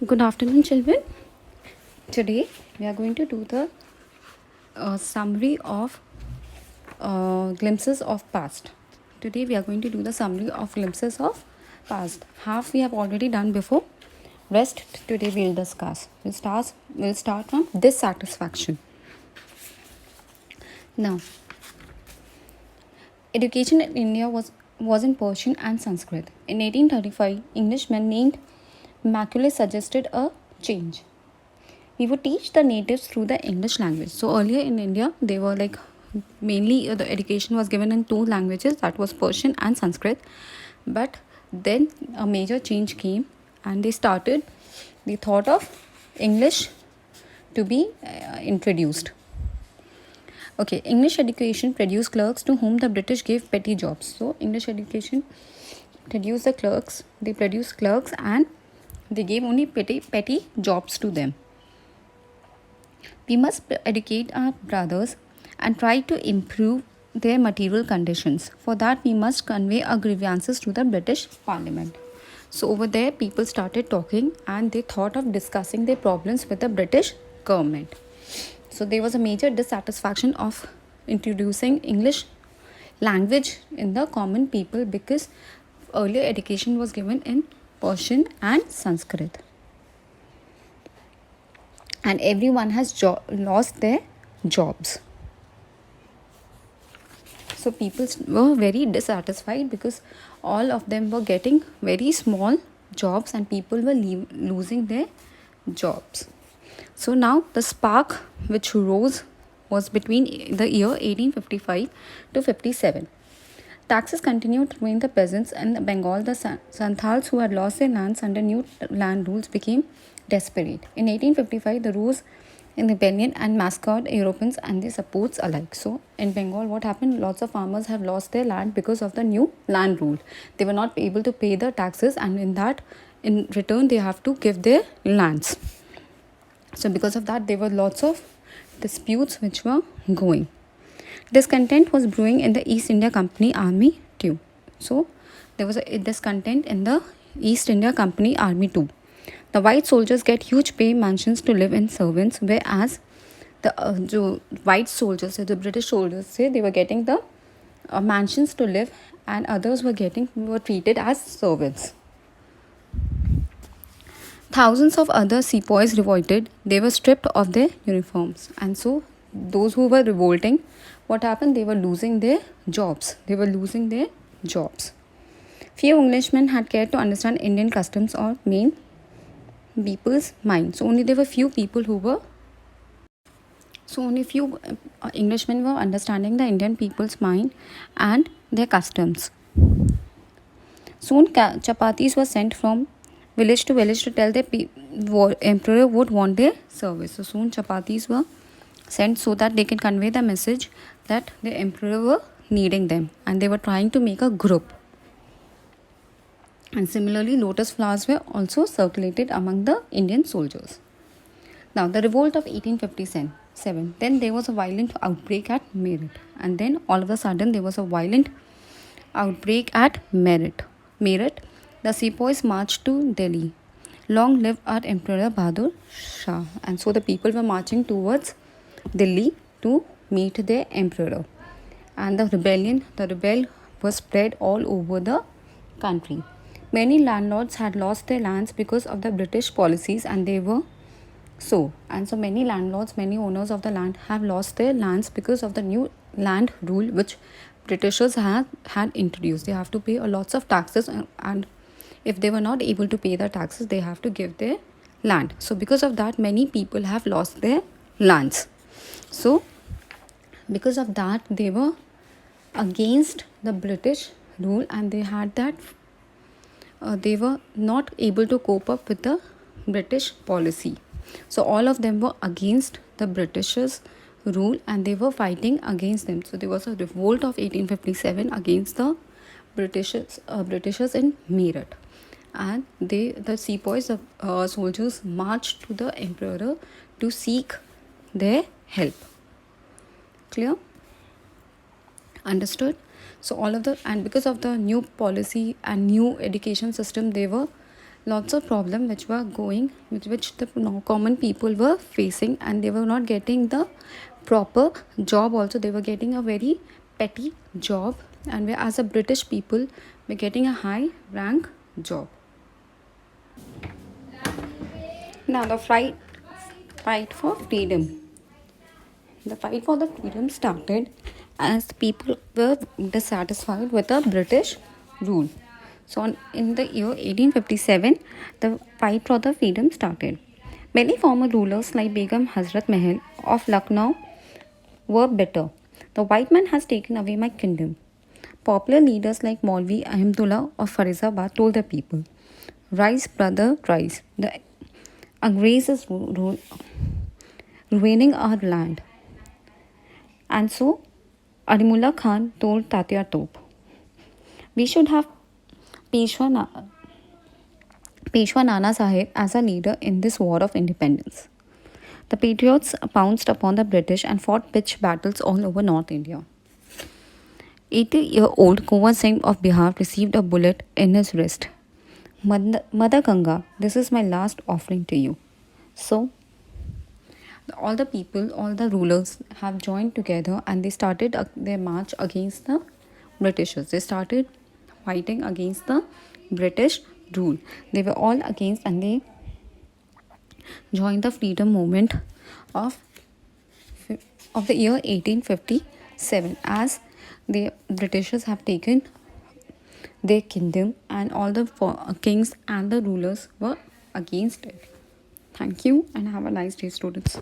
Good afternoon, children. Today we are going to do the summary of glimpses of past. Today we are going to do the summary of glimpses of past. Half we have already done before. Rest today we'll discuss. We'll start from dissatisfaction. Now, education in India was in Persian and Sanskrit. In 1835, Englishmen named Macaulay suggested a change. We would teach the natives through the English language. So earlier in India, they were like mainly the education was given in two languages, that was Persian and Sanskrit. But then a major change came, and they thought of English to be introduced. Okay, English education produced clerks to whom the British gave petty jobs. So English education produced the clerks, they produced clerks, and they gave only petty jobs to them. We must educate our brothers and try to improve their material conditions. For that, we must convey our grievances to the British Parliament. So over there, people started talking and they thought of discussing their problems with the British government. So there was a major dissatisfaction of introducing English language in the common people because earlier education was given in Persian and Sanskrit. And everyone has lost their jobs. So people were very dissatisfied because all of them were getting very small jobs and people were losing their jobs. So now the spark which rose was between the year 1855 to 57. Taxes continued to remain the peasants, and in Bengal, the Santals who had lost their lands under new land rules became desperate. In 1855, the rose in rebellion and massacred Europeans and their supports alike. So, in Bengal, what happened? Lots of farmers have lost their land because of the new land rule. They were not able to pay the taxes, and in return, they have to give their lands. So, because of that, there were lots of disputes which were going. Discontent was brewing in the East India Company army too. So there was a discontent in the East India Company army too. The white soldiers get huge pay mansions to live in servants, whereas the white soldiers, the British soldiers, say they were getting the mansions to live, and others were treated as servants. Thousands of other sepoys revolted. They were stripped of their uniforms, and so those who were revolting, what happened? They were losing their jobs. Few Englishmen had cared to understand Indian customs or main people's mind. So only few Englishmen were understanding the Indian people's mind and their customs. Soon chapatis were sent from village to village to tell the emperor would want their service. So soon chapatis were sent so that they can convey the message that the emperor were needing them, and they were trying to make a group. And similarly, lotus flowers were also circulated among the Indian soldiers. Now, the revolt of 1857. Then there was a violent outbreak at Meerut. And then all of a sudden there was a violent outbreak at Meerut. The sepoys marched to Delhi. Long live our Emperor Bahadur Shah. And so the people were marching towards Delhi to meet their emperor. And the rebel was spread all over the country. Many landlords had lost their lands because of the British policies, and they were so many owners of the land have lost their lands because of the new land rule which Britishers had introduced. They have to pay a lots of taxes, and if they were not able to pay the taxes, they have to give their land. So because of that, many people have lost their lands. So because of that, they were against the British rule, and they were not able to cope up with the British policy. So all of them were against the Britishers rule, and they were fighting against them. So there was a revolt of 1857 against the Britishers in Meerut, and the sepoys soldiers marched to the emperor to seek their help. Clear? Understood? So because of the new policy and new education system, they were lots of problems which were going with which the common people were facing, and they were not getting the proper job. Also, they were getting a very petty job, and we as a British people were getting a high rank job. Now the fight for freedom. The fight for the freedom started as people were dissatisfied with the British rule. So, in the year 1857, the fight for the freedom started. Many former rulers like Begum Hazrat Mahal of Lucknow were bitter. The white man has taken away my kingdom. Popular leaders like Maulvi Ahmedullah of Farizabad told the people, "Rise, brother, rise. The Angrez is ruining our land." And so Alimullah Khan told Tatya Top, "We should have Peshwa, Peshwa Nana Sahib as a leader in this war of independence." The patriots pounced upon the British and fought pitched battles all over North India. 80-year-old Kuwar Singh of Bihar received a bullet in his wrist. Mother Ganga, this is my last offering to you." So, all the people, all the rulers have joined together, and they started their march against the Britishers. They started fighting against the British rule. They were all against, and they joined the freedom movement of the year 1857, as the Britishers have taken their kingdom, and all the kings and the rulers were against it. Thank you and have a nice day, students.